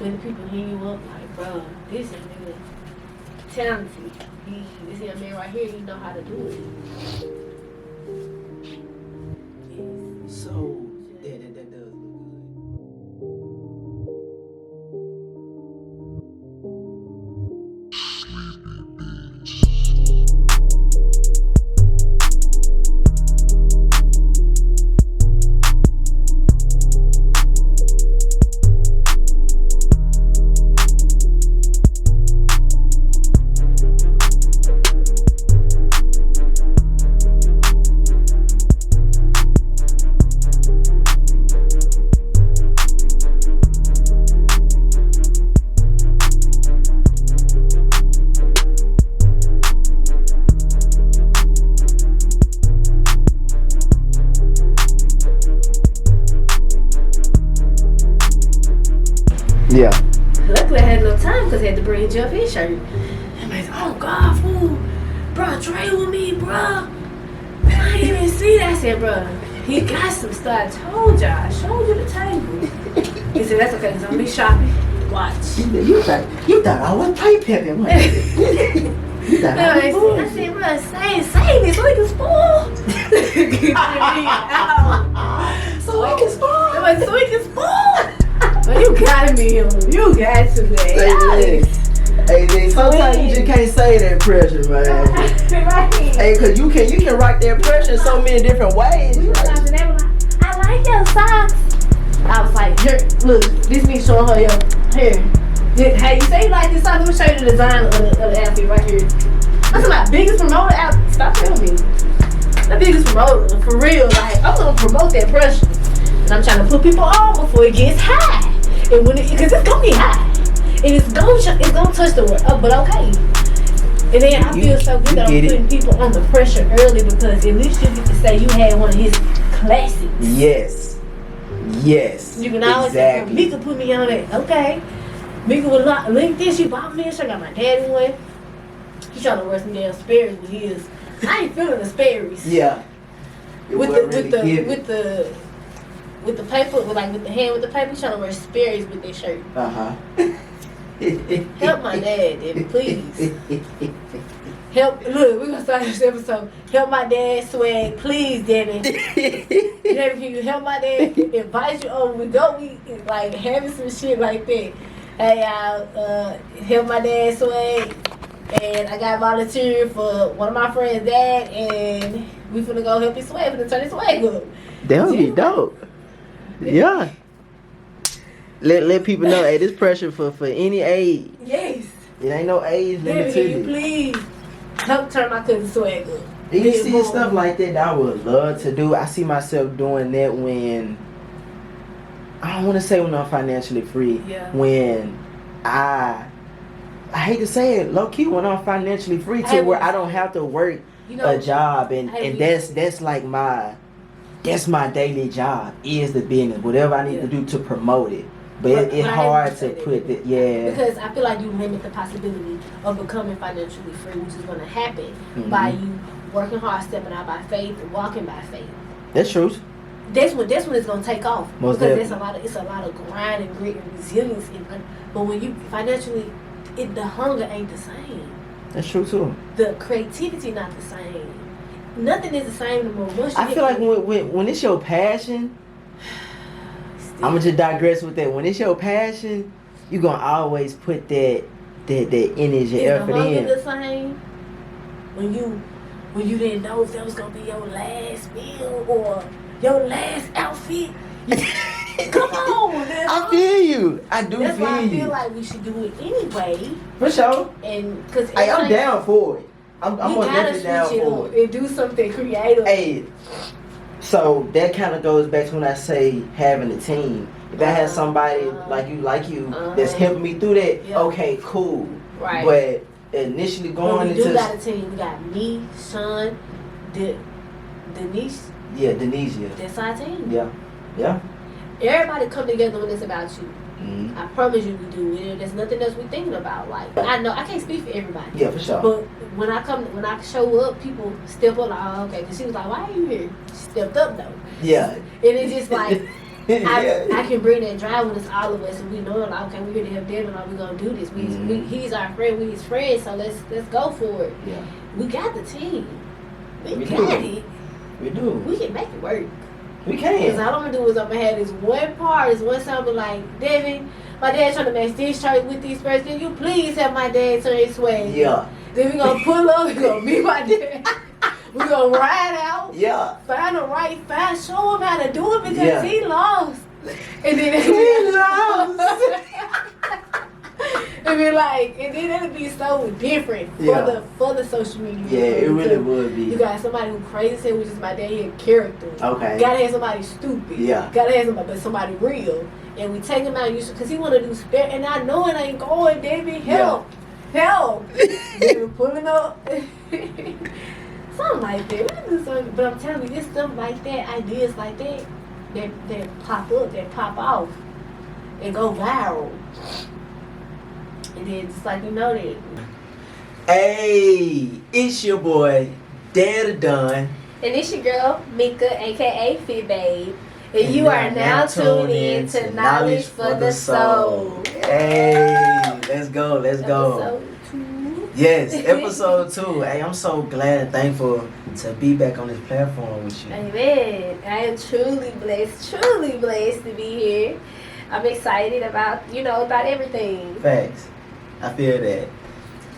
when people hear you up, like, bro, this nigga talented. This young man right here, he know how to do it. So that does look good. Yeah. Luckily, I had no time because I had to bring Jeff his shirt. I'm like, oh, God, fool. Bro, trade with me, bro. Man, I didn't even see that. I said, bro, he got some stuff. I told y'all. I showed you the table. He said, that's okay, because I'm going to be shopping. Watch. You thought I was pipe pimping, wasn't you? You thought I was I said, bro, save it so we can spoil. so we can spoil. So we can spoil. But you gotta be him. You got to be. Hey, sometimes you just can't say that pressure, man. Right. Hey, cause you can write that pressure in so many different ways. We were talking, they were like, I like your socks. I was like, here, look, this me showing her your hair. Hey, you say you like this sock? Let me show you the design of the outfit right here. That's my biggest promoter out. Stop telling me. The biggest promoter, for real. Like, I'm gonna promote that pressure. And I'm trying to put people on before it gets high. And when because it's gonna get high. And it's gonna touch the world. Oh, but okay. And then I feel so good that I'm putting people on the pressure early because at least you get to say you had one of his classics. Yes. You can always say, Mika put me on it. Okay. Mika would link this. She bought me this. I got my daddy one. He trying to wear some damn Sperry's with his. I ain't feeling the Sperry's. Yeah. With the paper, with the hand with the paper, he trying to wear Sperry's with that shirt. Help my dad, Debbie, please. Look, we're gonna start this episode. Help my dad swag, please, Debbie. Debbie, can you help my dad? Invite you over. We like having some shit like that. Hey, y'all, help my dad swag. And I got volunteered for one of my friends' dad, and we finna go help his swag, finna turn his swag up. That would be dope. Yeah. Let people know, hey, this pressure for any age. Yes. It ain't no age limit to Can you please help turn my cousin's swag up? You see stuff like that I would love to do. I see myself doing that when, I don't want to say when I'm financially free. Yeah. When I hate to say it, low key, when I'm financially free to where I don't have to work a job and that's like that's my daily job is the business. Whatever I need to do to promote it. But it's hard to put it, because I feel like you limit the possibility of becoming financially free, which is going to happen by you working hard, stepping out by faith, and walking by faith. That's true. That's when it's going to take off. Because it's a lot of grind and grit and resilience. But when you financially, the hunger ain't the same. That's true too. The creativity not the same. Nothing is the same anymore. I feel like when it's your passion. I'm gonna just digress with that. When it's your passion, you gonna always put that energy, effort in. The same when you didn't know if that was gonna be your last meal or your last outfit. Come on, man. I feel you. I do. That's why I feel like we should do it anyway. For sure. And because I'm down for it. I'm definitely down for it. And do something creative. Hey. So that kind of goes back to when I say having a team. If I had somebody like you that's helping me through that, okay, cool. Right. But initially going into... We got a team. We got me, Sean, Denise. Yeah, Denise. Yeah. That's our team. Yeah. Everybody come together when it's about you. Mm-hmm. I promise you we do. There's nothing else we thinking about. Like, I know I can't speak for everybody. Yeah, for sure. But when I show up, people step up like, oh, okay. Cause she was like, why are you here? She stepped up though. Yeah. And it's just like, I can bring that drive when it's all of us and we know like, okay, we're gonna help them and we're gonna do this. He's our friend, we his friends, so let's go for it. Yeah. We got the team. We got it. We do. We can make it work. We can. Because all I'm gonna do is I'm gonna have this one part, this one song, but like, Devin, my dad trying to match this shirt with these shirts. Can you please have my dad turn his way? Yeah. Then we gonna pull up, we gonna meet my dad. We gonna ride out. Yeah. Find the right find, show him how to do it because he lost. And then he lost. and be like, and then it'll be so different for the social media. Yeah, it really would be. You got somebody who crazy, which is my dad, he a character. Okay. Gotta have somebody stupid. Yeah. Gotta have somebody, but somebody real. And we take him out because he wanna do spare, and I know it ain't going, David. Help. Help. They pulling up. Something like that. We do something, but I'm telling you, it's stuff like that, ideas like that pop up, that pop off, and go viral. And then just like you know that. Hey, it's your boy, Dad Done. And it's your girl, Mika, aka Fit Babe. And you are now tuned in to Knowledge for the Soul. Hey, let's go. Episode 2. Yes, episode 2. Hey, I'm so glad and thankful to be back on this platform with you. Amen. I am truly blessed to be here. I'm excited about everything. Facts. I feel that.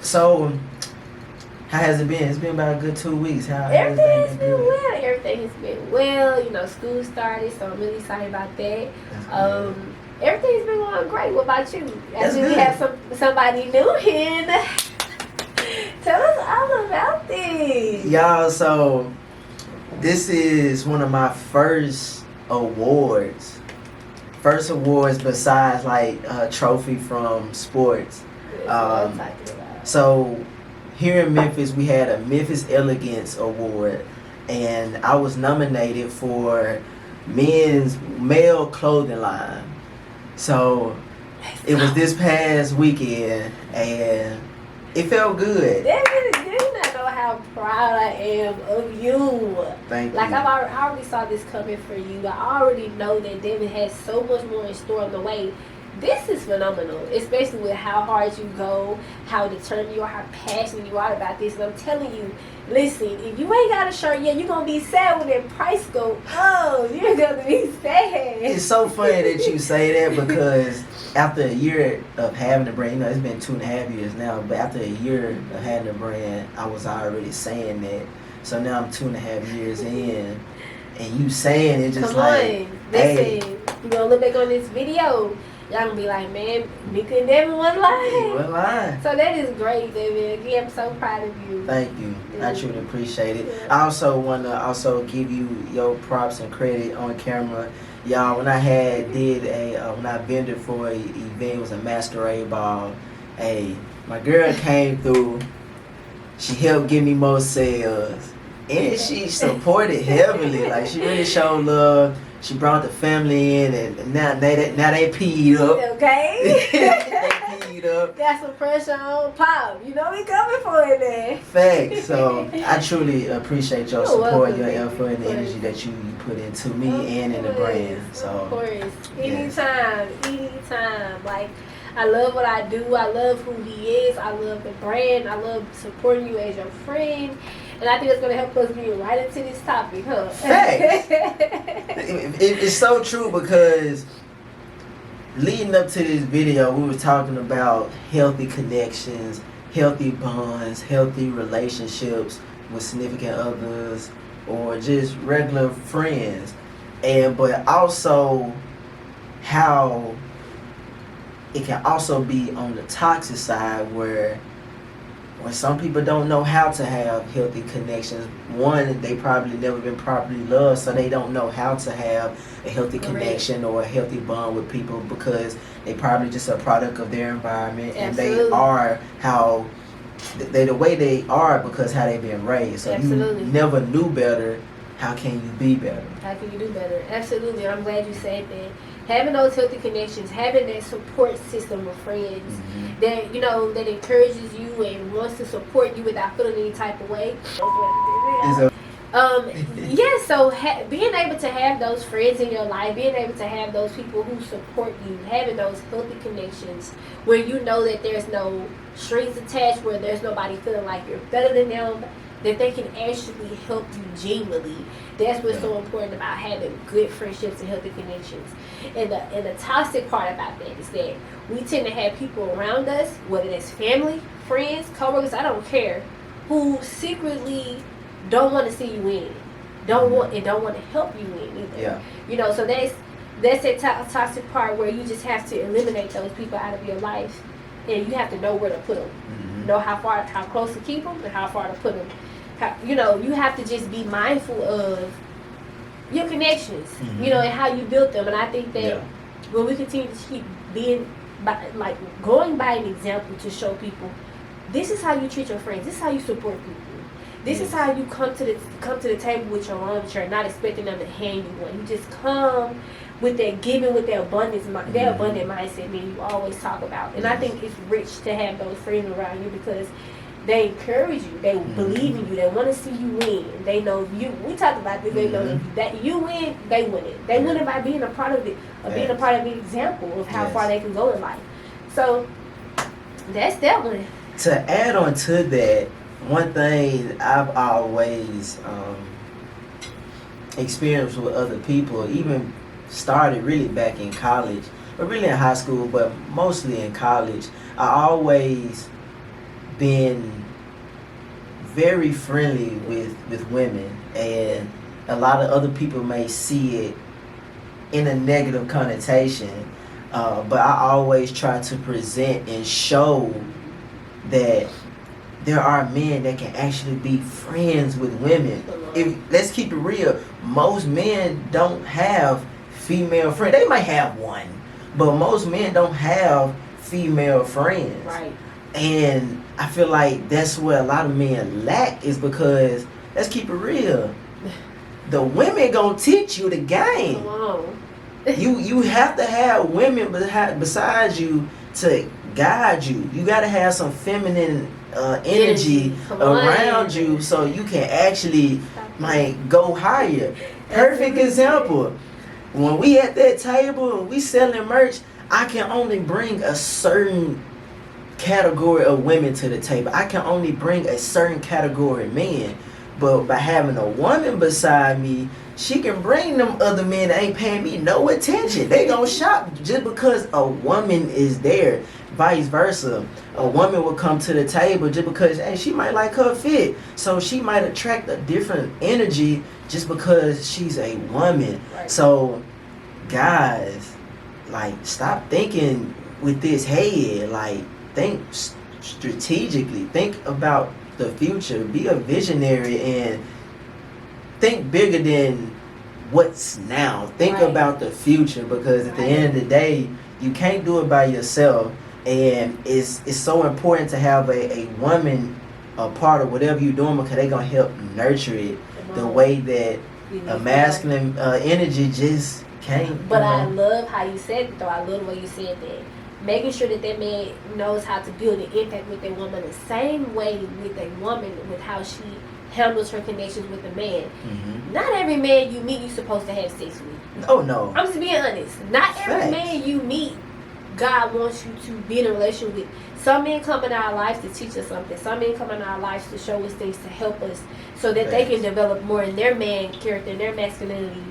So, how has it been? It's been about a good 2 weeks. Everything has been well. Everything has been well. School started, so I'm really excited about that. Everything's been going great. What about you? Actually, we have somebody new here. Tell us all about this. Y'all, so this is one of my first awards. First awards besides like a trophy from sports. So here in Memphis, we had a Memphis Elegance Award, and I was nominated for men's male clothing line. So it was this past weekend, and it felt good. You not know how proud I am of you. Thank you. Like I already saw this coming for you. I already know that Devin has so much more in store on the way. This is phenomenal, especially with how hard you go, how determined you are, how passionate you are about this. And I'm telling you, listen, if you ain't got a shirt yet, you're going to be sad when that price go up. You're going to be sad. It's so funny that you say that because after a year of having the brand, it's been 2.5 years now, but after a year of having the brand, I was already saying that. So now I'm 2.5 years in, and you saying it just listen, you're going to look back on this video. Y'all gonna be like, man, Mika and Devin wasn't lying. So that is great, Devin. Again, I'm so proud of you. Thank you. I truly appreciate it. Yeah. I also want to give you your props and credit on camera. Y'all, when I when I vended for an event, it was a masquerade ball. Hey, my girl came through. She helped give me more sales. And she supported heavily. Like, she really showed love. She brought the family in, and now they peed up. Okay. They peed up. Got some pressure on Pop. You know we coming for it there. Facts. So I truly appreciate your support, your effort, and the energy that you put into me and in the brand. So of course, anytime. Like, I love what I do. I love who he is. I love the brand. I love supporting you as your friend. And I think it's going to help us get right into this topic, huh? Facts. It's so true because leading up to this video, we were talking about healthy connections, healthy bonds, healthy relationships with significant others or just regular friends. But also how it can also be on the toxic side where some people don't know how to have healthy connections. One, they probably never been properly loved, so they don't know how to have a healthy connection or a healthy bond with people because they probably just a product of their environment. Absolutely. And they are the way they are because how they've been raised. So Absolutely. You never knew better. How can you be better? How can you do better? Absolutely. I'm glad you said that. Having those healthy connections, having that support system of friends that that encourages you and wants to support you without feeling any type of way. Yeah, so being able to have those friends in your life, being able to have those people who support you, having those healthy connections where you know that there's no strings attached, where there's nobody feeling like you're better than them, that they can actually help you genuinely. That's what's so important about having good friendships and healthy connections. And the toxic part about that is that we tend to have people around us, whether it's family, friends, coworkers, I don't care, who secretly don't want to see you win, don't want to help you win either. Yeah. You know, so that's that toxic part where you just have to eliminate those people out of your life, and you have to know where to put them, know how close to keep them, and how far to put them. You have to just be mindful of your connections, and how you built them. And I think that when we continue to keep being going by an example to show people, this is how you treat your friends, this is how you support people. This is how you come to the table with your own shirt, not expecting them to hand you one. You just come with that giving, with that abundance, that abundant mindset that you always talk about. And I think it's rich to have those friends around you because they encourage you, they believe in you, they want to see you win. They know you. We talked about this. They know that you win, they win it. They win it by being a part of it, being a part of the example of how far they can go in life. So that's that one. To add on to that, one thing I've always experienced with other people, even started really back in college, but really in high school, but mostly in college, I always been very friendly with women, and a lot of other people may see it in a negative connotation, but I always try to present and show that there are men that can actually be friends with women. Let's keep it real, most men don't have female friends. They might have one, but most men don't have female friends. Right. And I feel like that's where a lot of men lack, is because, let's keep it real, the women gonna teach you the game. Come on. You have to have women besides you to guide you. You gotta have some feminine energy around you so you can actually go higher. Perfect example. When we at that table and we selling merch, I can only bring a certain category of women to the table. I can only bring a certain category of men. But by having a woman beside me, she can bring them other men that ain't paying me no attention. They gonna shop just because a woman is there. Vice versa. A woman will come to the table just because, hey, she might like her fit. So she might attract a different energy just because she's a woman. Right. So, guys, stop thinking with this head. Think strategically. Think about the future. Be a visionary and think bigger than what's now. Think about the future, because at the end of the day, you can't do it by yourself. And it's so important to have a woman a part of whatever you're doing, because they're going to help nurture it the way that a masculine energy just can't. But I love how you said it, though. I love the way you said that. Making sure that man knows how to build an impact with that woman the same way with a woman, with how she handles her connections with a man. Not every man you meet you're supposed to have sex with. Oh, no. I'm just being honest. Not every man you meet God wants you to be in a relationship with. Some men come in our lives to teach us something. Some men come in our lives to show us things, to help us, so that they can develop more in their man character, in their masculinity.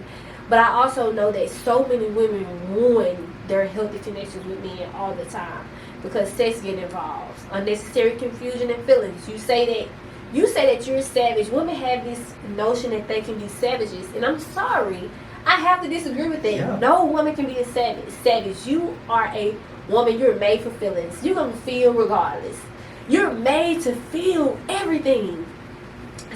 But I also know that so many women ruin their healthy connections with men all the time because sex get involved, unnecessary confusion and feelings. You say that you're savage. Women have this notion that they can be savages, and I'm sorry, I have to disagree with that. Yeah. No woman can be a savage. You are a woman. You're made for feelings. You're gonna feel regardless. You're made to feel everything.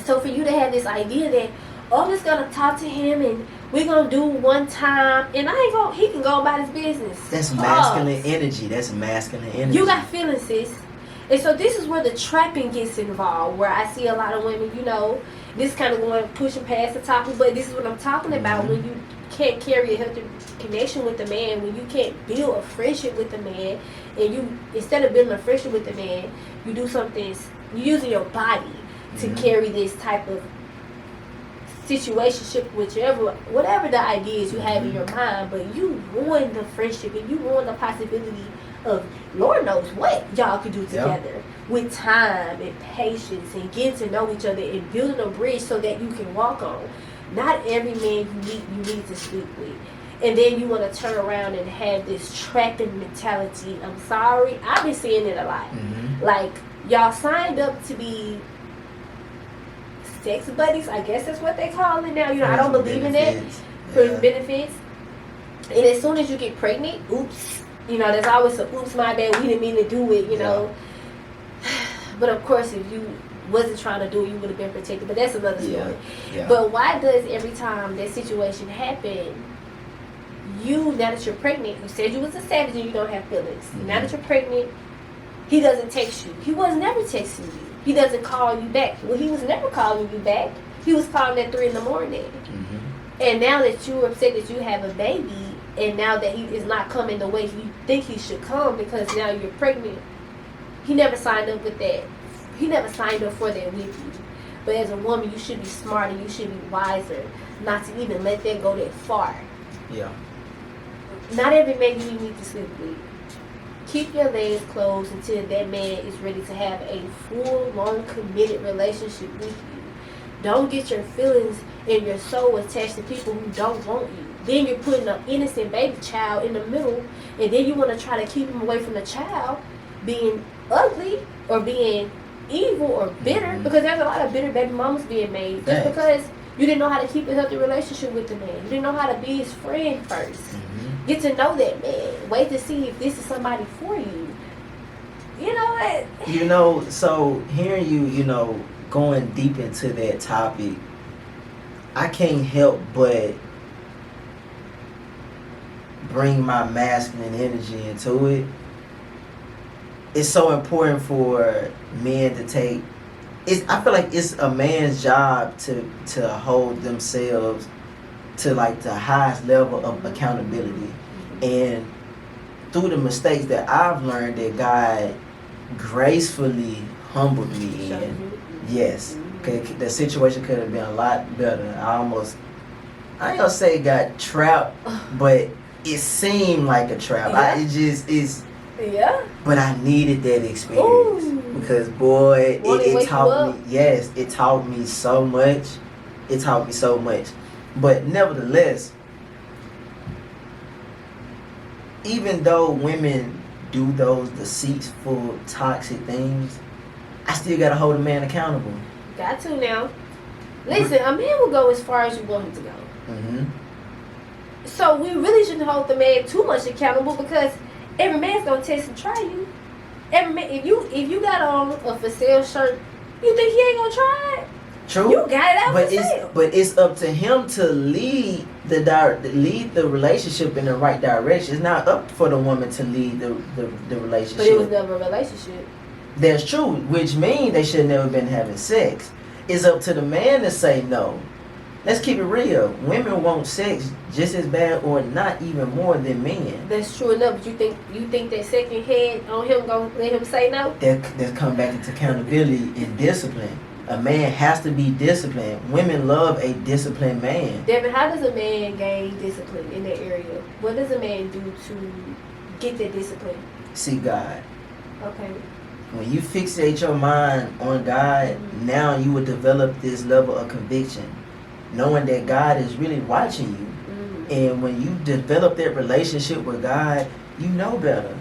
So for you to have this idea that, oh, I'm just gonna talk to him and we're gonna do one time, and he can go about his business. That's masculine energy. That's masculine energy. You got feelings, sis. And so this is where the trapping gets involved, where I see a lot of women, this kind of going pushing past the topic, but this is what I'm talking about. When you can't carry a healthy connection with the man, when you can't build a friendship with the man, and you, instead of building a friendship with the man, you do something, you're using your body to carry this type of situationship, whatever the ideas you have in your mind, but you ruin the friendship and you ruin the possibility of Lord knows what y'all could do together with time and patience and getting to know each other and building a bridge so that you can walk on. Not every man you need to sleep with. And then you want to turn around and have this trapping mentality. I'm sorry, I've been seeing it a lot. Like, y'all signed up to be sex buddies, I guess that's what they call it now. You know, I don't believe in that. Friends benefits. And as soon as you get pregnant, oops. You know, there's always a oops, my bad, we didn't mean to do it, you know. But of course, if you wasn't trying to do it, you would have been protected. But that's another story. But why does every time that situation happen, now that you're pregnant, you said you was a savage and you don't have feelings. Now that you're pregnant, he doesn't text you. He was never texting you. He doesn't call you back. Well, he was never calling you back. He was calling at 3 in the morning. And now that you're upset that you have a baby, and now that he is not coming the way you think he should come because now you're pregnant, he never signed up with that. He never signed up for that with you. But as a woman, you should be smarter. You should be wiser not to even let that go that far. Not every man you need to sleep with. Keep your legs closed until that man is ready to have a full, long, committed relationship with you. Don't get your feelings and your soul attached to people who don't want you. Then you're putting an innocent baby child in the middle, and then you want to try to keep him away from the child being ugly or being evil or bitter, because there's a lot of bitter baby mamas being made just because you didn't know how to keep a healthy relationship with the man. You didn't know how to be his friend first. Get to know that man. Wait to see if this is somebody for you. You know what? You know, so hearing you, going deep into that topic, I can't help but bring my masculine energy into it. It's so important for men to take. I feel like it's a man's job to hold themselves to like the highest level of accountability. And through the mistakes that I've learned that God gracefully humbled me in, yes, the situation could have been a lot better. I ain't gonna say got trapped, but it seemed like a trap. But I needed that experience. Because boy, it taught me. Yes, it taught me so much. But nevertheless, even though women do those deceitful, toxic things, I still gotta hold a man accountable. Got to now. Listen, a man will go as far as you want him to go. So we really shouldn't hold the man too much accountable, because every man's gonna test and try you. Every man, if you got on a for sale shirt, you think he ain't gonna try it? True. You got it out for sale. But it's up to him to lead the relationship in the right direction. It's not up for the woman to lead the relationship. But it was never a relationship. That's true, which means they should have never been having sex. It's up to the man to say no. Let's keep it real. Women want sex just as bad, or not even more, than men. That's true enough. But you think that second head on him gonna let him say no? That come back into accountability and discipline. A man has to be disciplined. Women love a disciplined man. Devin, how does a man gain discipline in that area? What does a man do to get that discipline? See God. Okay. When you fixate your mind on God, now you will develop this level of conviction, knowing that God is really watching you. And when you develop that relationship with God, you know better.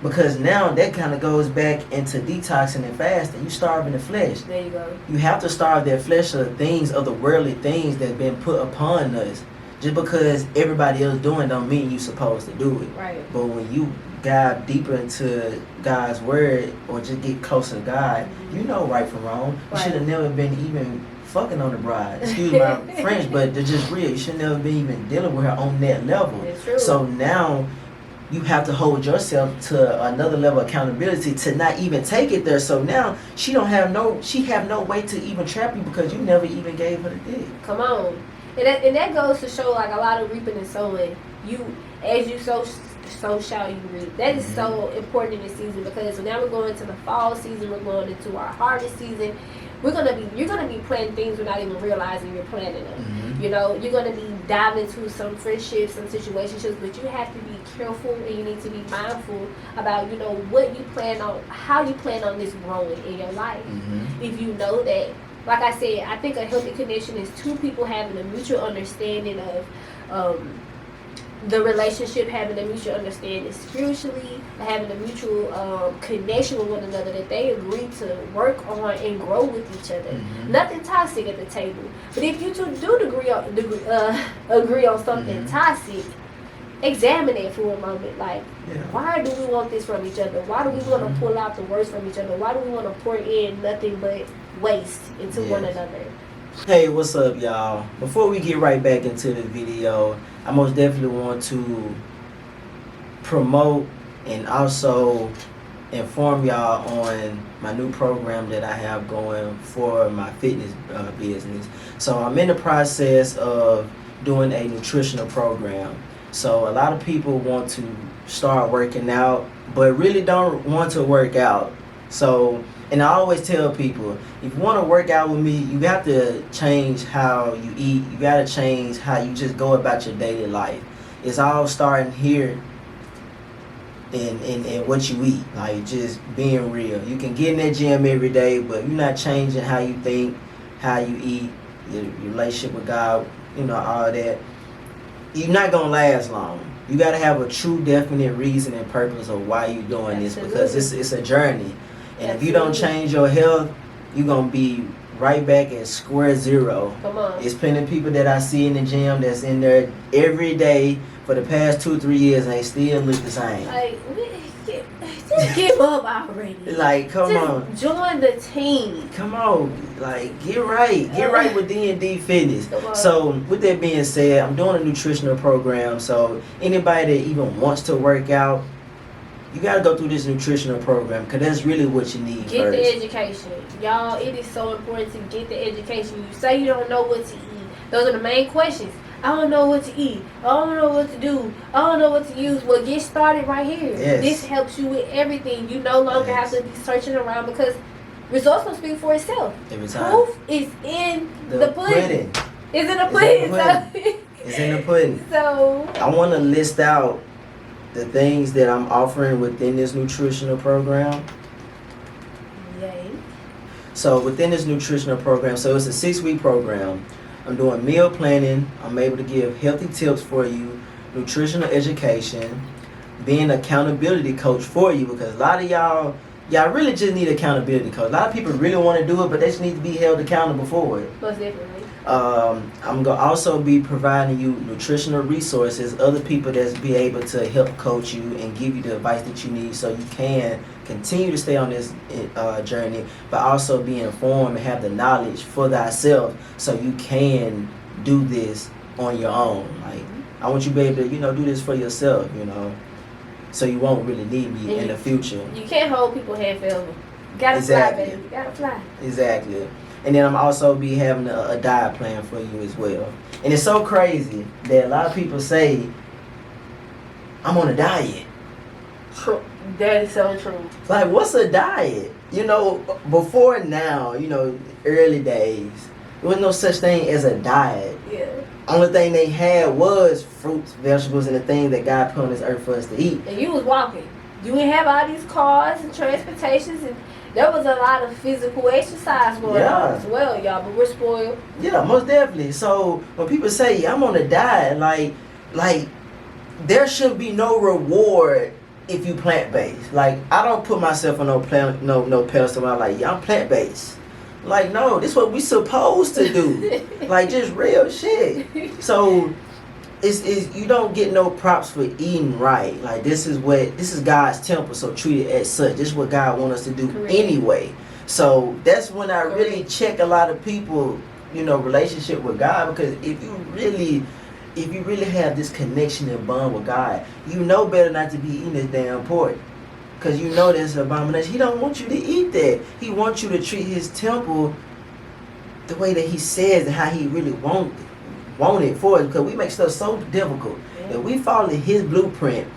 Because now that kind of goes back into detoxing and fasting. You starving the flesh. There you go. You have to starve that flesh of things, of the worldly things that's been put upon us. Just because everybody else doing don't mean you supposed to do it. Right. But when you dive deeper into God's word, or just get closer to God, you know right from wrong. You should have never been even fucking on the bride. Excuse my French, but they're just real. You should never be even dealing with her on that level. It's true. So now you have to hold yourself to another level of accountability to not even take it there. So now she have no way to even trap you, because you never even gave her the dick. Come on. And that goes to show, like, a lot of reaping and sowing. As you sow shall you reap. That is so important in this season, because now we're going into the fall season, we're going into our harvest season. you're gonna be planning things without even realizing you're planning them. You know, you're gonna be diving into some friendships, some situationships, but you have to be careful and you need to be mindful about, you know, what you plan on, how you plan on this growing in your life. If you know that, like I said, I think a healthy connection is two people having a mutual understanding of the relationship, having a mutual understanding spiritually, having a mutual connection with one another, that they agree to work on and grow with each other. Nothing toxic at the table. But if you two do agree on something toxic, examine it for a moment. Like, why do we want this from each other? Why do we want to pull out the worst from each other? Why do we want to pour in nothing but waste into one another? Hey, what's up, y'all? Before we get right back into the video, I most definitely want to promote and also inform y'all on my new program that I have going for my fitness business. So I'm in the process of doing a nutritional program. So a lot of people want to start working out, but really don't want to work out. So, and I always tell people, if you want to work out with me, you have to change how you eat. You got to change how you just go about your daily life. It's all starting here in what you eat, like just being real. You can get in that gym every day, but you're not changing how you think, how you eat, your relationship with God, you know, all that. You're not going to last long. You got to have a true, definite reason and purpose of why you're doing this, because it's a journey. And if you don't change your health, you're going to be right back at square zero. Come on. There's plenty of people that I see in the gym that's in there every day for the past 2-3 years and they still look the same. Like, just give up already. Like, come on. Join the team. Come on. Like, get right. Get right with D&D Fitness. So, with that being said, I'm doing a nutritional program. So, anybody that even wants to work out, you got to go through this nutritional program because that's really what you need Get first. the education. Y'all, it is so important to get the education. You say you don't know what to eat. Those are the main questions. I don't know what to eat. I don't know what to do. I don't know what to use. Well, get started right here. Yes. This helps you with everything. You no longer have to be searching around because results will speak for itself. Every time. Proof is in the pudding. It's in the pudding. It's in the pudding. So I want to list out the things that I'm offering within this nutritional program. Yay. So within this nutritional program, so it's a 6-week program. I'm doing meal planning. I'm able to give healthy tips for you, nutritional education, being an accountability coach for you, because a lot of y'all really just need accountability coach. A lot of people really want to do it, but they just need to be held accountable for it. Most definitely. I'm going to also be providing you nutritional resources, other people that's be able to help coach you and give you the advice that you need so you can continue to stay on this journey, but also be informed and have the knowledge for thyself so you can do this on your own. Like, I want you to be able to, do this for yourself, so you won't really need me in the future. You can't hold people's hand forever. You gotta fly, baby. You gotta fly. Exactly. And then I'm also be having a diet plan for you as well. And it's so crazy that a lot of people say, I'm on a diet. True. That is so true. Like, what's a diet? Before now, early days, there was no such thing as a diet. Yeah. Only thing they had was fruits, vegetables, and the things that God put on this earth for us to eat. And you was walking. You didn't have all these cars and transportations, and there was a lot of physical exercise going on as well, y'all. But we're spoiled. Yeah, most definitely. So when people say I'm on a diet, like there should be no reward if you plant-based. Like, I don't put myself on no pedestal. I'm like, I'm plant-based. Like, no, this is what we supposed to do. Like, just real shit. So it's you don't get no props for eating right. Like, this is God's temple, so treat it as such. This is what God wants us to do anyway. So that's when I really check a lot of people, relationship with God, because if you really have this connection and bond with God, you know better not to be eating this damn pork. Because that's an abomination. He don't want you to eat that. He wants you to treat his temple the way that he says and how he really want it for us. Because we make stuff so difficult. If we follow his blueprint,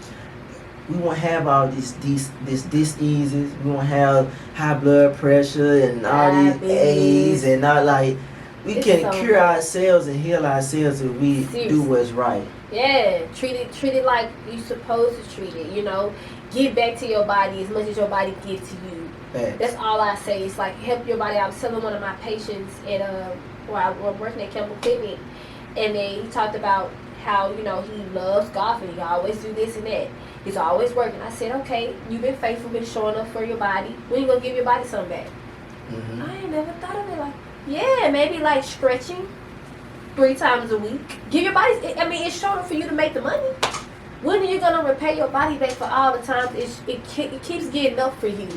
we won't have all these diseases. We won't have high blood pressure and all these A's and all like. We can cure ourselves and heal ourselves if we do what's right. Yeah, treat it like you're supposed to treat it. You know, give back to your body as much as your body gives to you. That's all I say. It's like help your body. I was telling one of my patients at where I was working at Campbell Clinic, and then he talked about how, you know, he loves golfing. He always do this and that. He's always working. I said, okay, you've been faithful, been showing up for your body. When you gonna give your body something back? Mm-hmm. I ain't never thought of it like, yeah, maybe like stretching 3 times a week. Give your body. I mean, it's showing up for you to make the money. When are you gonna repay your body back for all the times it keeps getting up for you?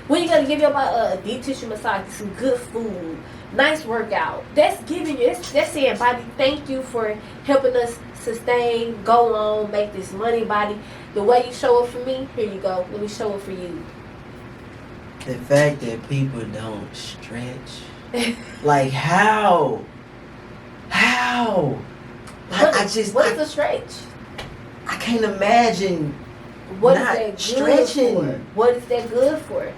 When you gonna give your body a deep tissue massage, some good food, nice workout? That's giving you. That's saying, body, thank you for helping us sustain, go on, make this money, body. The way you show up for me, here you go. Let me show up for you. The fact that people don't stretch, like how? Like what is the stretch? I can't imagine. What is that stretching? Good for? What is that good for?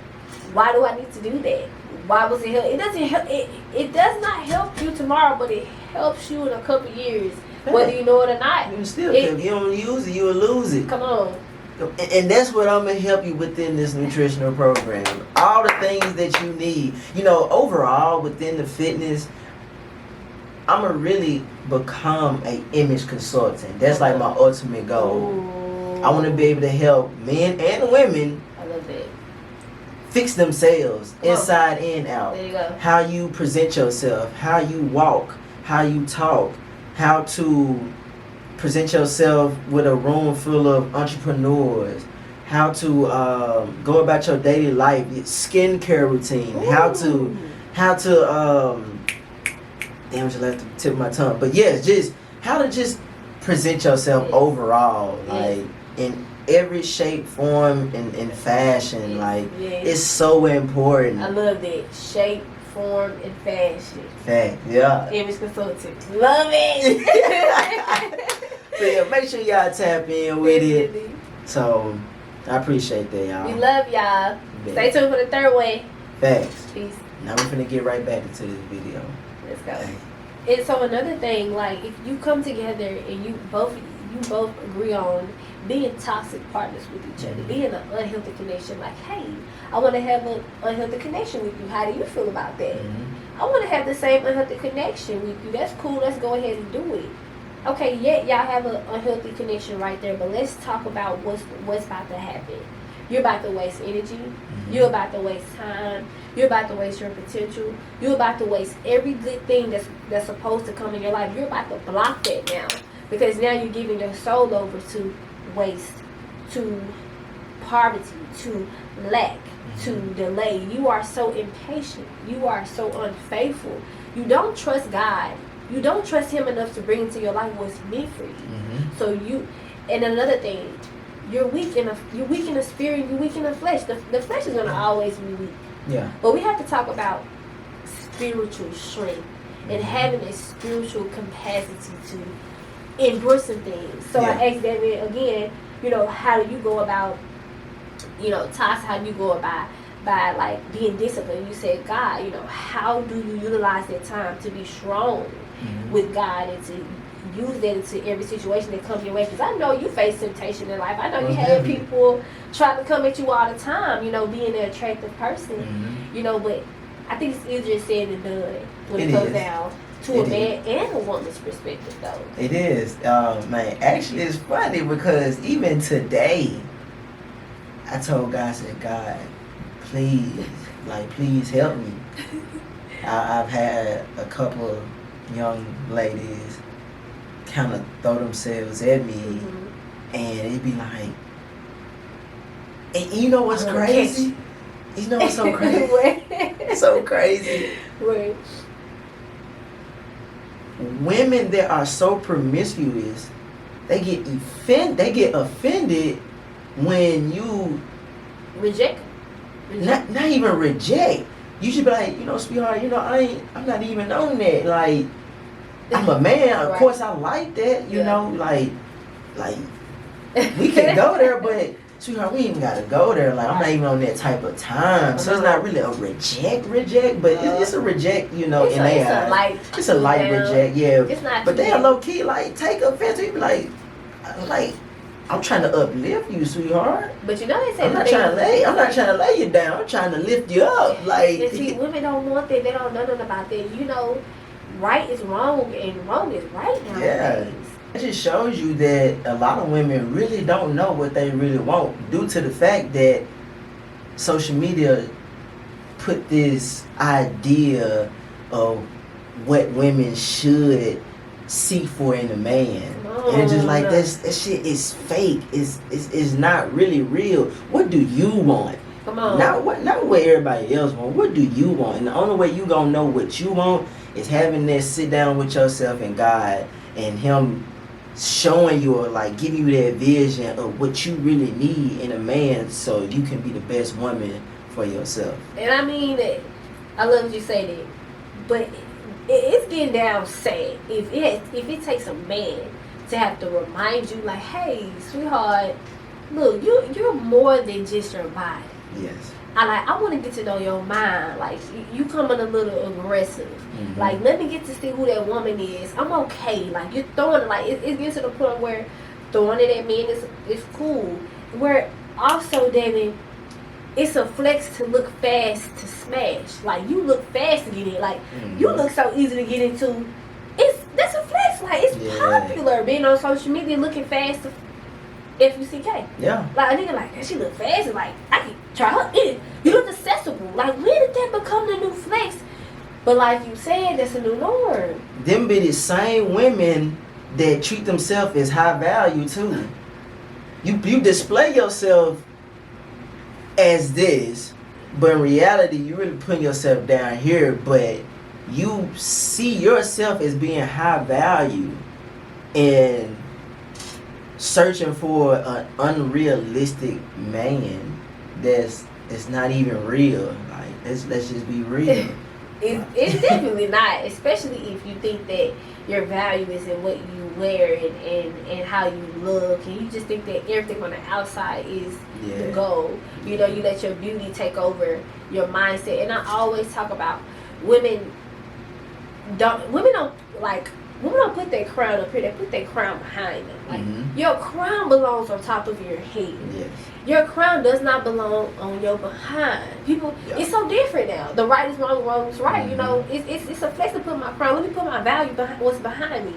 Why do I need to do that? Why was it help? It doesn't help. It does not help you tomorrow, but it helps you in a couple years, whether you know it or not. You still, if you don't use it, you'll lose it. Come on. And that's what I'm gonna help you within this nutritional program. All the things that you need. You know, overall within the fitness, I'm gonna really become a image consultant. That's like my ultimate goal. Ooh. I want to be able to help men and women. I love it. Fix themselves inside and out. There you go. How you present yourself, how you walk, how you talk, how to present yourself with a room full of entrepreneurs, how to go about your daily life, your skincare routine, ooh. how to damn, I just left the tip of my tongue. But yeah, just how to just present yourself overall, like in every shape, form, and fashion. Like it's so important. I love that. Shape, form, and fashion. Fact, yeah. Image consultant. Love it. So yeah, make sure y'all tap in with it. So I appreciate that, y'all. We love y'all. Stay tuned for the third one. Facts. Peace. Now we're finna get right back into this video. Let's go. And so another thing, like if you come together and you both agree on being toxic partners with each other, being an unhealthy connection, like, hey, I want to have an unhealthy connection with you. How do you feel about that? Mm-hmm. I want to have the same unhealthy connection with you. That's cool. Let's go ahead and do it. Okay, y'all have an unhealthy connection right there, but let's talk about what's about to happen. You're about to waste energy. Mm-hmm. You're about to waste time. You're about to waste your potential. You're about to waste every good thing that's supposed to come in your life. You're about to block that now, because now you're giving your soul over to waste, to poverty, to lack, to delay. You are so impatient. You are so unfaithful. You don't trust God. You don't trust Him enough to bring into your life what's meant for you. Mm-hmm. So and another thing, you're weak in the spirit, you're weak in the flesh. The flesh is gonna always be weak. Yeah. But we have to talk about spiritual strength and having a spiritual capacity to endure some things. So I asked that again, you know, how do you go about, you know, Tasha, how do you go about by like being disciplined? You said, God, you know, how do you utilize that time to be strong with God and to use that into every situation that comes your way? Because I know you face temptation in life. I know you have people trying to come at you all the time, you know, being an attractive person, you know, but I think it's easier said than done when it comes down to a man and a woman's perspective, though. It is. Man, actually, it's funny because even today, I told God, I said, God, please help me. I've had a couple of young ladies kind of throw themselves at me, and it'd be like, and you know what's crazy? You know what's so crazy? So crazy. Wait. Women that are so promiscuous, they get offended when you reject. Not even reject. You should be like, you know, sweetheart, you know, I'm not even on that. Like, I'm a man. Of course, I like that. You know, like we can go there, but sweetheart, we ain't even gotta go there. Like, I'm not even on that type of time. So it's not really a reject, but it's a reject, you know, in their eyes. It's a light reject, yeah. It's not but they are low key, like, take offense. You be like, I'm trying to uplift you, sweetheart. But you know they say I'm not trying to lay you down. I'm trying to lift you up. Like, and see, women don't want that. They don't know nothing about that. You know, right is wrong and wrong is right nowadays. Yeah. It just shows you that a lot of women really don't know what they really want due to the fact that social media put this idea of what women should seek for in a man. And it's just like that shit is fake. It's not really real. What do you want? Come on. Not what everybody else want. What do you want? And the only way you gonna know what you want is having that sit down with yourself and God and Him showing you, or like giving you that vision of what you really need in a man, so you can be the best woman for yourself. And I mean, I love what you say that, but it's getting down sad if it takes a man to have to remind you, like, hey, sweetheart, look, you're more than just your body. Yes. I want to get to know your mind. Like, you coming a little aggressive. Mm-hmm. Like, let me get to see who that woman is. I'm okay. Like, you're throwing it. Like, it gets to the point where throwing it at men is cool. Where also, Devin, it's a flex to look fast to smash. Like, you look fast to get in. Like, you look so easy to get into. That's a flex. Like, it's popular being on social media looking fast to F-U-C-K. Yeah. Like, a nigga like, she look fast, and like, I can try her in. You look accessible. Like, when did that become the new flex? But like you said, that's a new norm. Them be the same women that treat themselves as high value too. You display yourself as this, but in reality, you really putting yourself down here, but you see yourself as being high value and searching for an unrealistic man that's not even real. Like, let's just be real. It's definitely not, especially if you think that your value is in what you wear and how you look, and you just think that everything on the outside is the goal. You know, you let your beauty take over your mindset. And I always talk about women don't put their crown up here. They put their crown behind them. Like, your crown belongs on top of your head. Yes. Your crown does not belong on your behind. People, it's so different now. The right is wrong, wrong is right. You know, it's a flex to put my crown. Let me put my value behind what's behind me.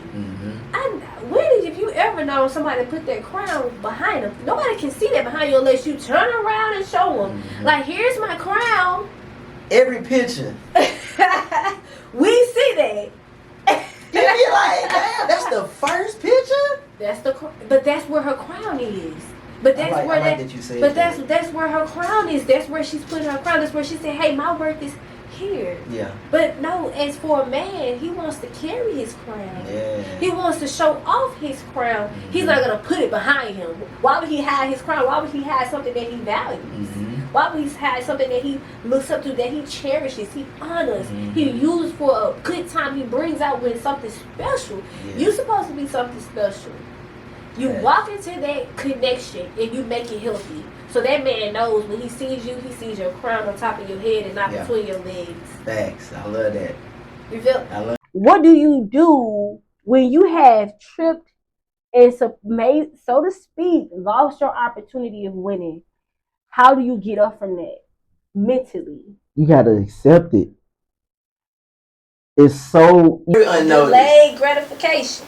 If you ever know somebody put their crown behind them, nobody can see that behind you unless you turn around and show them. Like, here's my crown. Every picture. We see that. You be like, damn, that's the first picture? But that's where her crown is. But that's that's where her crown is. That's where she's putting her crown. That's where she said, hey, my worth is here. Yeah. But no, as for a man, he wants to carry his crown. Yeah. He wants to show off his crown. He's not gonna put it behind him. Why would he hide his crown? Why would he hide something that he values? Why would he hide something that he looks up to, that he cherishes, he honors, he uses for a good time, he brings out when something special? You're supposed to be something special. You walk into that connection and you make it healthy. So that man knows when he sees you, he sees your crown on top of your head and not between your legs. Thanks. I love that. You feel? What do you do when you have tripped and so to speak, lost your opportunity of winning? How do you get up from that mentally? You gotta accept it. It's so unnoticed. Delayed gratification.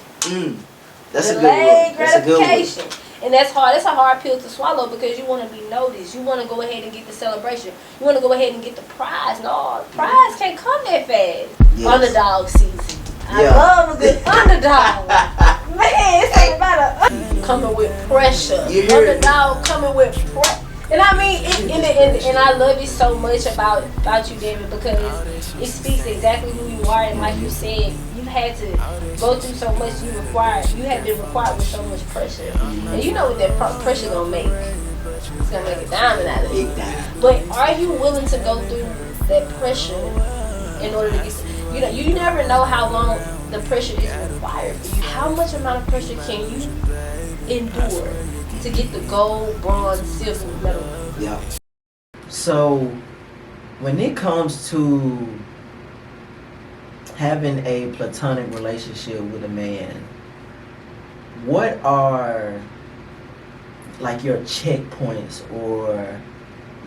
That's a good one. Gratification. And that's hard. That's a hard pill to swallow because you want to be noticed. You want to go ahead and get the celebration. You want to go ahead and get the prize. No, the prize can't come that fast. Yes. Underdog season. I love a good underdog. Man, it's something about coming with pressure. Underdog coming with pressure. And I mean, and I love it so much about you, David, because it speaks exactly who you are. And like you said, you had to go through so much. You have been required with so much pressure. And you know what that pressure gonna make? It's gonna make a diamond out of it. But are you willing to go through that pressure in order to get? You never know how long the pressure is required for you. How much amount of pressure can you endure to get the gold, bronze, silver medal. Yeah. So when it comes to having a platonic relationship with a man, what are like your checkpoints or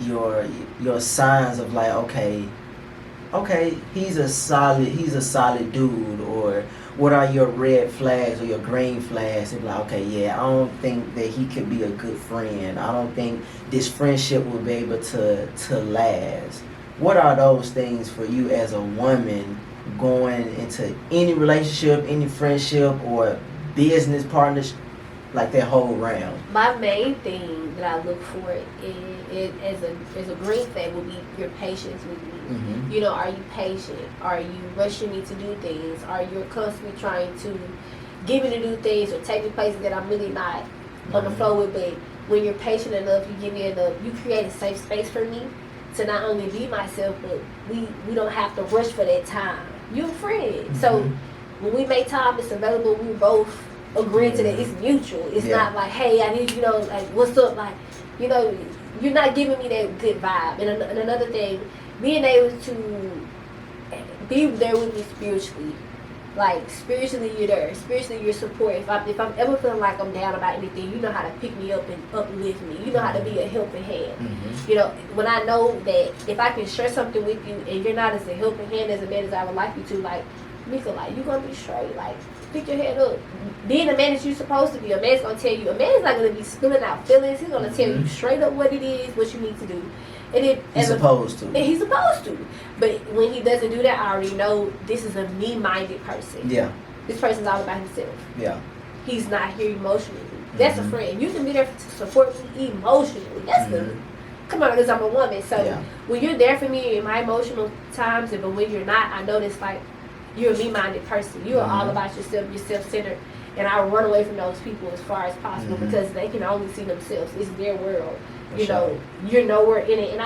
your signs of like, okay, he's a solid dude, or what are your red flags or your green flags? And like, okay, yeah, I don't think that he could be a good friend. I don't think this friendship will be able to last. What are those things for you as a woman going into any relationship, any friendship, or business partners, like that whole round? My main thing that I look for as a green flag would be your patience with me. Mm-hmm. You know, are you patient? Are you rushing me to do things? Are you constantly trying to get me to do things or take me places that I'm really not on the flow with? But when you're patient enough, you give me enough, you create a safe space for me to not only be myself, but we don't have to rush for that time. You're a friend. Mm-hmm. So when we make time, it's available, we both agree to that. It's mutual. It's not like, hey, I need, like, what's up? Like, you're not giving me that good vibe. And another thing, being able to be there with me spiritually. Like, spiritually you're there. Spiritually you're support. If I'm ever feeling like I'm down about anything, you know how to pick me up and uplift me. You know how to be a helping hand. Mm-hmm. When I know that if I can share something with you and you're not as a helping hand as a man as I would like you to, like, Mika, like, you're going to be straight. Like, pick your head up. Being the man that you're supposed to be, a man's going to tell you. A man's not going to be spilling out feelings. He's going to tell you straight up what it is, what you need to do. He's supposed to. He's supposed to. But when he doesn't do that, I already know this is a me-minded person. Yeah. This person's all about himself. Yeah. He's not here emotionally. That's a friend. You can be there to support me emotionally. That's good. Come on, because I'm a woman. So when you're there for me in my emotional times, but when you're not, I notice, like, you're a me-minded person. You are all about yourself. You're self-centered. And I run away from those people as far as possible because they can only see themselves. It's their world. You know, you're nowhere in it. And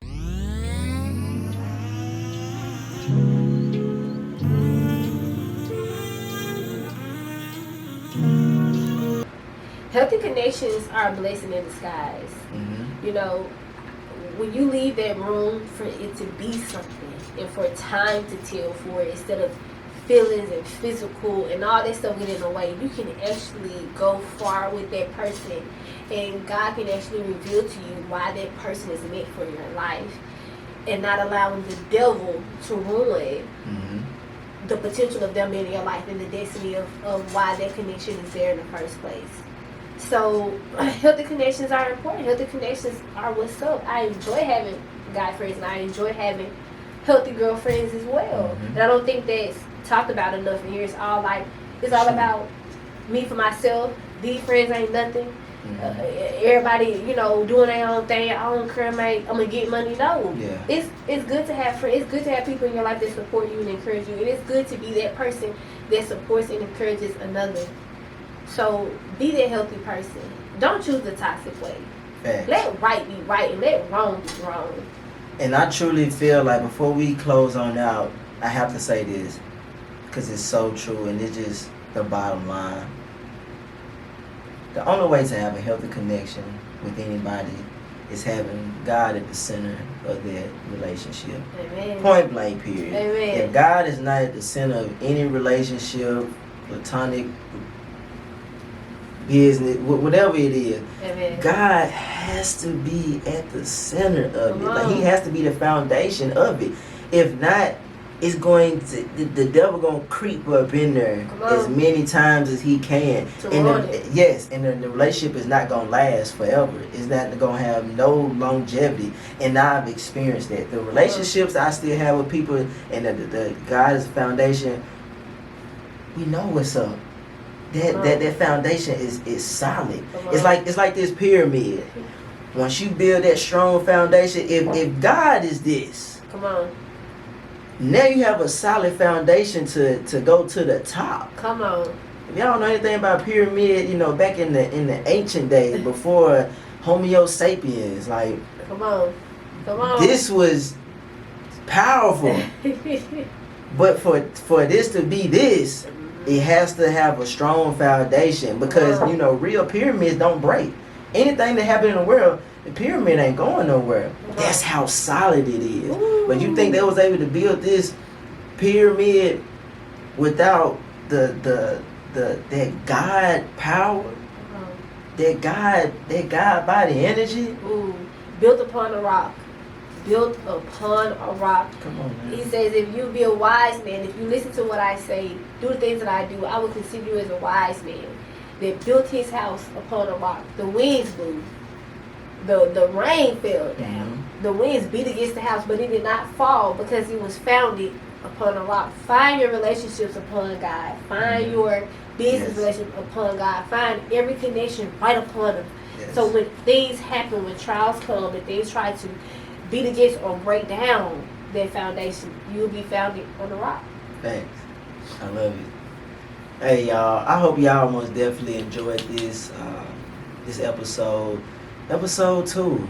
healthy connections are a blessing in disguise. Mm-hmm. When you leave that room for it to be something and for time to tell for it instead of feelings and physical and all that stuff getting in the way, you can actually go far with that person, and God can actually reveal to you why that person is meant for your life, and not allowing the devil to ruin the potential of them in your life and the destiny of why that connection is there in the first place. So healthy connections are important. Healthy connections are what's up. I enjoy having guy friends and I enjoy having healthy girlfriends as well. And I don't think that's talked about enough in here. It's all about me for myself. These friends ain't nothing. Everybody, doing their own thing. I don't care, mate. I'm gonna get money. No, it's good to have friends. It's good to have people in your life that support you and encourage you. And it's good to be that person that supports and encourages another. So be that healthy person. Don't choose the toxic way. Facts. Let right be right and let wrong be wrong. And I truly feel like before we close on out, I have to say this because it's so true and it's just the bottom line. The only way to have a healthy connection with anybody is having God at the center of that relationship. Amen. Point blank, period. Amen. If God is not at the center of any relationship, platonic, business, whatever it is, Amen, God has to be at the center of it. Like, he has to be the foundation of it. If not, it's going to, the devil gonna creep up in there as many times as he can. And the relationship is not gonna last forever. It's not gonna have no longevity. And I've experienced that. The relationships I still have with people and the God is the foundation, we know what's up. That foundation is solid. It's like this pyramid. Once you build that strong foundation, if God is this, now you have a solid foundation to go to the top. Come on. If y'all don't know anything about pyramid, back in the ancient days before Homo sapiens, like, come on, this was powerful. But for this to be this, it has to have a strong foundation because real pyramids don't break. anything that happened in the world, the pyramid ain't going nowhere. That's how solid it is. Ooh. But you think they was able to build this pyramid without that God power, that God body energy? Ooh, built upon a rock. Built upon a rock. Come on, man. He says, if you be a wise man, if you listen to what I say, do the things that I do, I will consider you as a wise man that built his house upon a rock. The winds blew. The rain fell down. Mm-hmm. The winds beat against the house, but it did not fall because it was founded upon a rock. Find your relationships upon God. Find your business relationship upon God. Find every connection right upon Him. Yes. So when things happen, when trials come, and things try to beat against or break down that foundation, you'll be founded on the rock. Thanks. I love it. Hey y'all, I hope y'all most definitely enjoyed this episode. Episode 2.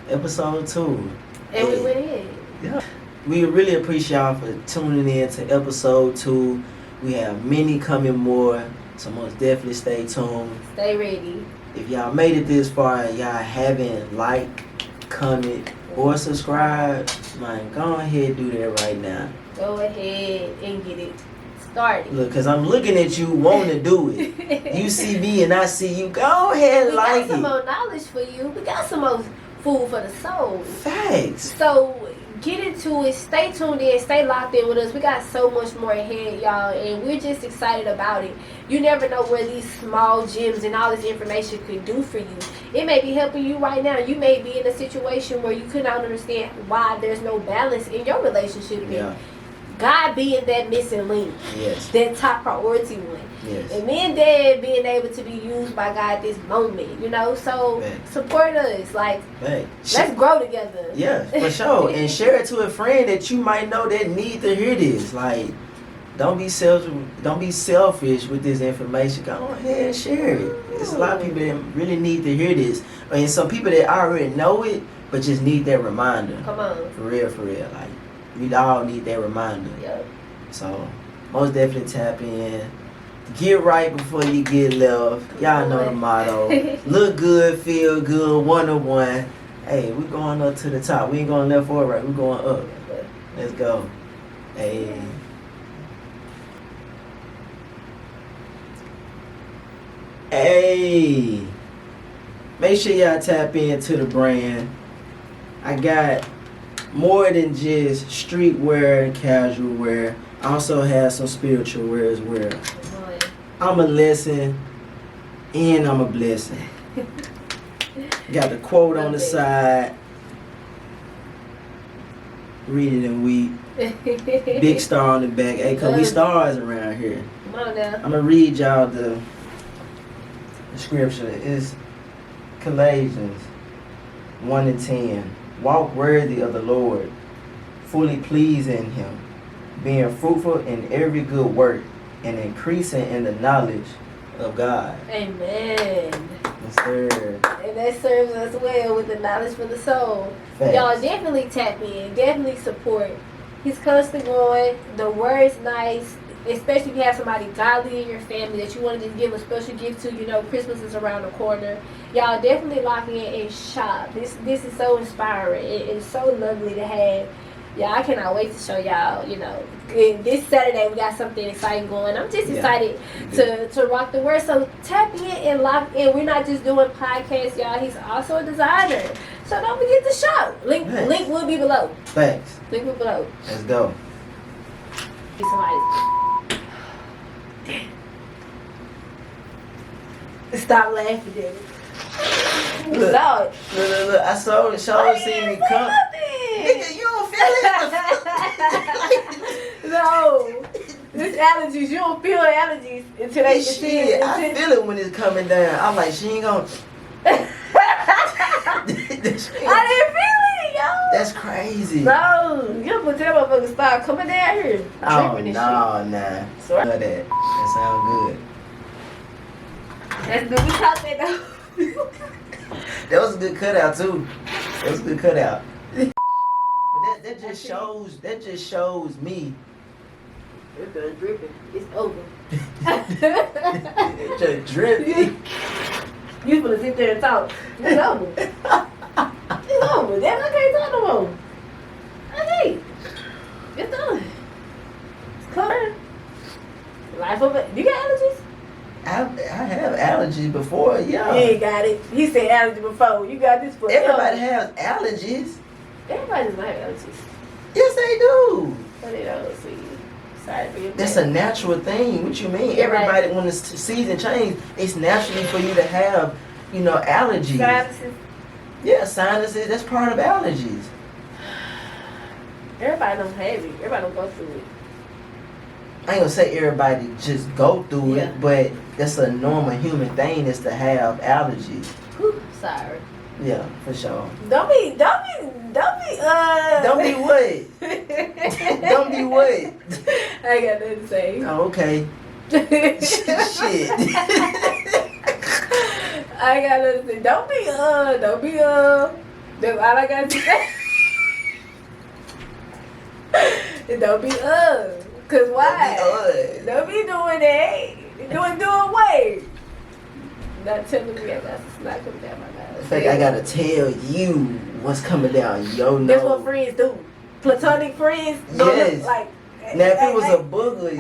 Episode 2. And we went in. Yeah. We really appreciate y'all for tuning in to episode 2. We have many coming more, so most definitely stay tuned. Stay ready. If y'all made it this far and y'all haven't liked, comment, or subscribe, man, go ahead and do that right now. Go ahead and get it started. Look, because I'm looking at you wanting to do it. You see me and I see you. Go ahead and like it. We got some more knowledge for you. We got some more food for the soul. Facts. So get into it. Stay tuned in. Stay locked in with us. We got so much more ahead, y'all, and we're just excited about it. You never know where these small gems and all this information could do for you. It may be helping you right now. You may be in a situation where you could not understand why there's no balance in your relationship. Yeah. God being that missing link. Yes. That top priority one. Yes. And me and Dad being able to be used by God at this moment, you know. So support us. Like, let's grow together. Yeah, for sure. And share it to a friend that you might know that need to hear this. Like, don't be selfish with this information. Go ahead and share it. There's a lot of people that really need to hear this. And some people that already know it, but just need that reminder. Come on. For real. Like, we all need that reminder. Yep. So, most definitely tap in. Get right before you get left. Y'all know the motto. Look good, feel good, 1-on-1. Hey, we're going up to the top. We ain't going left or right. We're going up. Let's go. Hey. Hey. Make sure y'all tap into the brand. I got more than just streetwear and casual wear. I also have some spiritual wear as well. I'm a lesson and I'm a blessing. Got the quote on the side. Read it and weep. Big star on the back. Hey, cause we stars around here. Come on now. I'm gonna read y'all the scripture. It's Galatians 1:10. Walk worthy of the Lord, fully pleasing Him, being fruitful in every good work, and increasing in the knowledge of God. Amen. Yes, sir. And that serves us well with the knowledge for the soul. Facts. Y'all definitely tap in, definitely support. He's constantly growing. The word's nice, especially if you have somebody godly in your family that you want to just give a special gift to. You know, Christmas is around the corner. Y'all definitely lock in and shop. This is so inspiring. It's so lovely to have. Yeah, I cannot wait to show y'all, you know. This Saturday we got something exciting going. I'm just excited to rock the word. So tap in and lock in. We're not just doing podcasts, y'all. He's also a designer. So don't forget to shop. Link will be below. Thanks. Link will be below. Let's go. Stop laughing, Daddy. Look, Lord. Look. I saw the show see me come. Nigga, you don't feel it? No. It's allergies. You don't feel allergies until they shit. I feel it when it's coming down. I'm like, she ain't gonna. I didn't feel it, yo. That's crazy. No, you don't put that motherfucker start coming down here. Oh, nah. Sorry. That sound good. That's good. We caught that though. That was a good cutout too. That was a good cutout. But that just shows me. It's done dripping. It's over. It's just dripping. You supposed to sit there and talk. It's over. It's over. Damn, I can't talk no more. I hate. It's done. It's clear. Life of it. You got allergies? I have allergies before, yeah. You ain't got it. He said allergy before. You got this for Everybody has allergies. Everybody does not have allergies. Yes, they do. But they don't see. Sorry for your That's a natural thing. What you mean? Everybody, when the season changes, it's naturally for you to have, allergies. Sinuses. Yeah, sinuses. That's part of allergies. Everybody don't have it. Everybody don't go through it. I ain't gonna say everybody just go through it, but that's a normal human thing is to have allergies. Whew, sorry. Yeah, for sure. Don't be Don't be what? Don't be what? I ain't got nothing to say. Oh, okay. Shit. I ain't got nothing to say. Don't be that's all I got to say. Don't be cause why? Don't be doing that. Doing what? Not telling me that's not coming down my nose. In fact, I gotta tell you what's coming down your nose. That's what friends do. Platonic friends. Yes. Like. Now, if it was a booger, if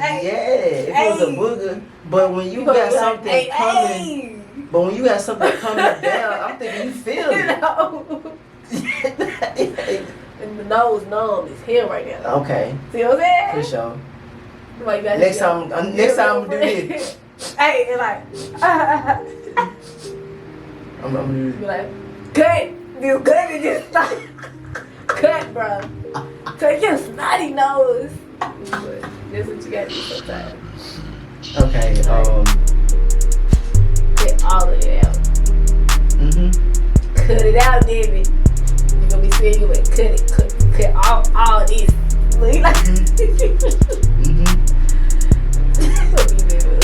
it was a booger, but when you got something coming, but when you got something coming down, I'm thinking you feel it. And the nose numb is here right now. Okay. See what I'm saying? For sure. Like next time I'm gonna do this. Hey, and like, I'm gonna do be like, cut. You cut and just stop. Cut, bro. Take your snotty nose. But that's what you gotta do sometimes. Okay. Cut all of it out. Cut it out, David. You're gonna be saying you like cut all this. Look like. What you doing?